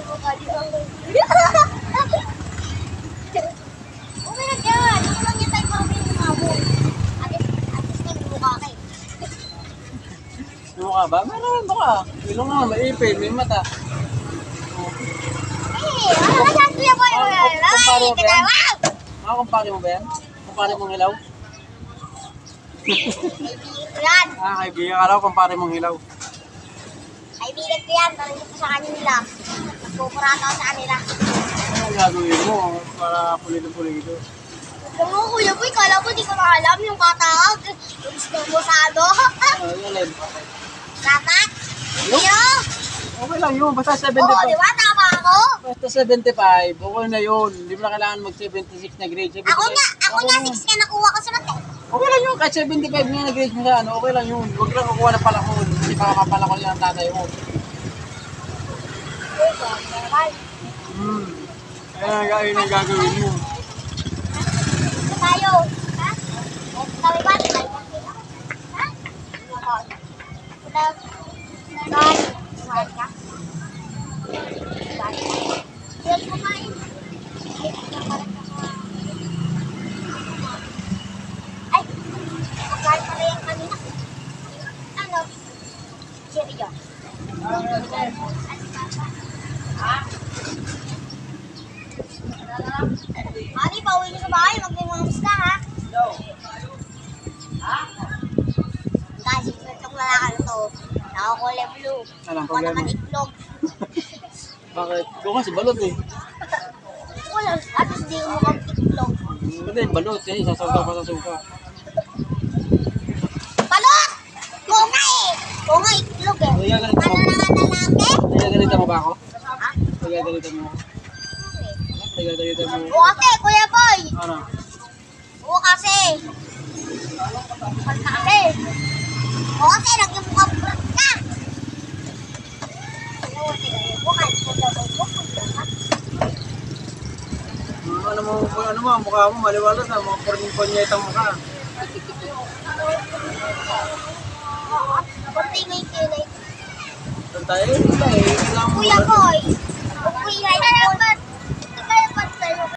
mukha di ba? Okay na dyan. Ito lang yung tayo para may lumabo. At least na may mukha ka eh. May mukha ba? Meron baka. Ilong nga, maipil, may mata. Ano na saan kuya boy? Ay, kaya wow! Kumpare mo ba yan? Kumpare mong hilaw? Kaibigan ko yan. Kaibigan ka raw, kumpare mong hilaw. Kaibigan ko yan. Narinig ko sa kanila. Nagpupurata ako sa kanila. Ano ang gagawin mo para pulido-pulido? Alam mo kuya boy, kala mo di ko na alam yung katawag. Gusto mo sa ano? Ano yun? Kakat? Iyo? Okay lang yun, basta 75. Oo, di ba? Tama ako? Basta 75, okay na yun. Hindi mo na kailangan mag-76 na grade. 75, Ako nga 6 ka nakuha ko sunod eh. Okay lang yun, kahit 75 nga na grade mo sa ano, okay lang yun. Huwag lang kukuha ng palakon. Hindi pa mapalakon yan ang tatay mo. Kaya yun ang gagawin mo. Ito tayo. Ha? Ito tayo ba? Ha? Kumain ka? Yes, kumain. Ay, kumain pala yan kanina. Ano? Cheerio. Mami, pauwi niyo sa bahay. Mag-iwangas ka, ha? Kasi itong lalaki na to, nakakulay blue. Alam, Ako problema. naman itlog. Bakit? Ikaw kasi balot eh. Wala, at least di mo kang itlog. Hindi, balot eh. Sasawsaw pa sa suka. Balot! Oo nga eh. Oo nga, itlog eh. Nagagalitan Ano mo? na nga lalaki? Nagagalitan mo ba ako? Ha? Nagagalitan mo ako? Nagagalitan mo Oo kasi, kuya boy. Ano? Oo kasi. Kasi. Oo kasi, naging mukhang burat ka. Ano mo, mukha mo, maliwalas na, mga porning-ponyetang mukha. Kunti nga yung kilay. Saan tayo? Kailangan mo. Kuya boy.